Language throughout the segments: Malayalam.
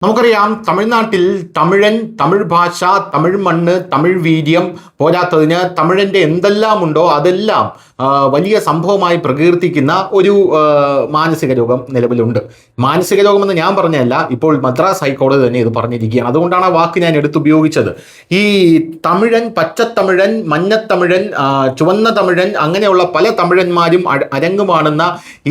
നമുക്കറിയാം തമിഴ്നാട്ടിൽ തമിഴ് ഭാഷ, തമിഴ് മണ്ണ്, തമിഴ് വീര്യം പോരാത്തതിന് തമിഴന്റെ എന്തെല്ലാം ഉണ്ടോ അതെല്ലാം വലിയ സംഭവമായി പ്രകീർത്തിക്കുന്ന ഒരു മാനസിക രോഗം നിലവിലുണ്ട്. മാനസിക രോഗമെന്ന് ഞാൻ പറഞ്ഞതല്ല, ഇപ്പോൾ മദ്രാസ് ഹൈക്കോടതി തന്നെ ഇത് പറഞ്ഞിരിക്കുകയാണ്. അതുകൊണ്ടാണ് ആ വാക്ക് ഞാൻ എടുത്തുപയോഗിച്ചത്. ഈ തമിഴൻ, പച്ചത്തമിഴൻ, മഞ്ഞത്തമിഴൻ, ചുവന്ന തമിഴൻ, അങ്ങനെയുള്ള പല തമിഴന്മാരും അരങ്ങുമാണെന്ന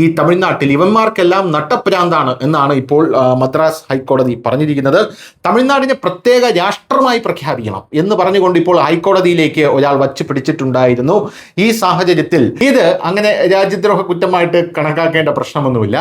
ഈ തമിഴ്നാട്ടിൽ ഇവന്മാർക്കെല്ലാം നട്ടപ്രാന്താണ് എന്നാണ് ഇപ്പോൾ മദ്രാസ് ഹൈക്കോടതി പറഞ്ഞിരിക്കുന്നത്. തമിഴ്നാടിനെ പ്രത്യേക രാഷ്ട്രമായി പ്രഖ്യാപിക്കണം എന്ന് പറഞ്ഞുകൊണ്ട് ഇപ്പോൾ ഹൈക്കോടതിയിലേക്ക് ഒരാൾ വച്ച് പിടിച്ചിട്ടുണ്ടായിരുന്നു. ഈ സാഹചര്യത്തിൽ ഇത് അങ്ങനെ രാജ്യദ്രോഹ കുറ്റമായിട്ട് കണക്കാക്കേണ്ട പ്രശ്നമൊന്നുമില്ല,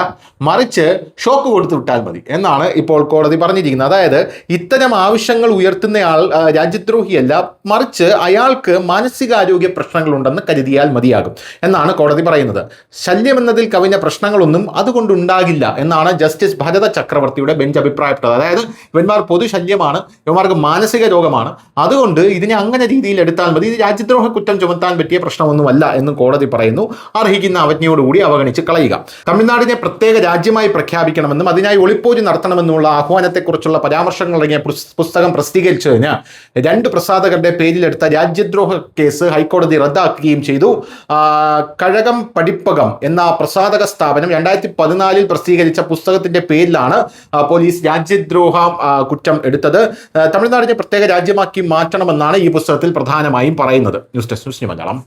മറിച്ച് ഷോക്ക് കൊടുത്തു വിട്ടാൽ മതി എന്നാണ് ഇപ്പോൾ കോടതി പറഞ്ഞിരിക്കുന്നത്. അതായത് ഇത്തരം ആവശ്യങ്ങൾ ഉയർത്തുന്നയാൾ രാജ്യദ്രോഹിയല്ല, മറിച്ച് അയാൾക്ക് മാനസികാരോഗ്യ പ്രശ്നങ്ങളുണ്ടെന്ന് കരുതിയാൽ മതിയാകും എന്നാണ് കോടതി പറയുന്നത്. ശല്യം എന്നതിൽ കവിഞ്ഞ പ്രശ്നങ്ങളൊന്നും അതുകൊണ്ടുണ്ടാകില്ല എന്നാണ് ജസ്റ്റിസ് ഭരത ചക്രവർത്തിയുടെ ബെഞ്ച് അഭിപ്രായപ്പെട്ടത്. അതായത് ഇവന്മാർ പൊതുശല്യമാണ്, ഇവന്മാർക്ക് മാനസിക രോഗമാണ്, അതുകൊണ്ട് ഇതിനെ അങ്ങനെ രീതിയിൽ എടുത്താൽ മതി, ഇത് രാജ്യദ്രോഹ കുറ്റം ചുമത്താൻ പറ്റിയ പ്രശ്നമൊന്നുമല്ല എന്ന് കോടതി പറയുന്നു. അർഹിക്കുന്ന അവജ്ഞയോടുകൂടി അവഗണിച്ച് കളയുക. തമിഴ്നാടിനെ പ്രത്യേക രാജ്യമായി പ്രഖ്യാപിക്കണമെന്നും അതിനായി ഒളിപ്പോര് നടത്തണമെന്നുള്ള ആഹ്വാനത്തെക്കുറിച്ചുള്ള പരാമർശങ്ങൾ അടങ്ങിയ പുസ്തകം പ്രസിദ്ധീകരിച്ചതിന് 2 പ്രസാധകരുടെ പേരിലെടുത്ത രാജ്യദ്രോഹ കേസ് ഹൈക്കോടതി റദ്ദാക്കുകയും ചെയ്തു. കഴകം പഠിപ്പകം എന്ന പ്രസാധക സ്ഥാപനം 2014 പ്രസിദ്ധീകരിച്ച പുസ്തകത്തിന്റെ പേരിലാണ് പോലീസ് രാജ്യദ്രോഹ കുറ്റം എടുത്തത്. തമിഴ്നാടിനെ പ്രത്യേക രാജ്യമാക്കി മാറ്റണമെന്നാണ് ഈ പുസ്തകത്തിൽ പ്രധാനമായും പറയുന്നത്. News desk news Malayalam.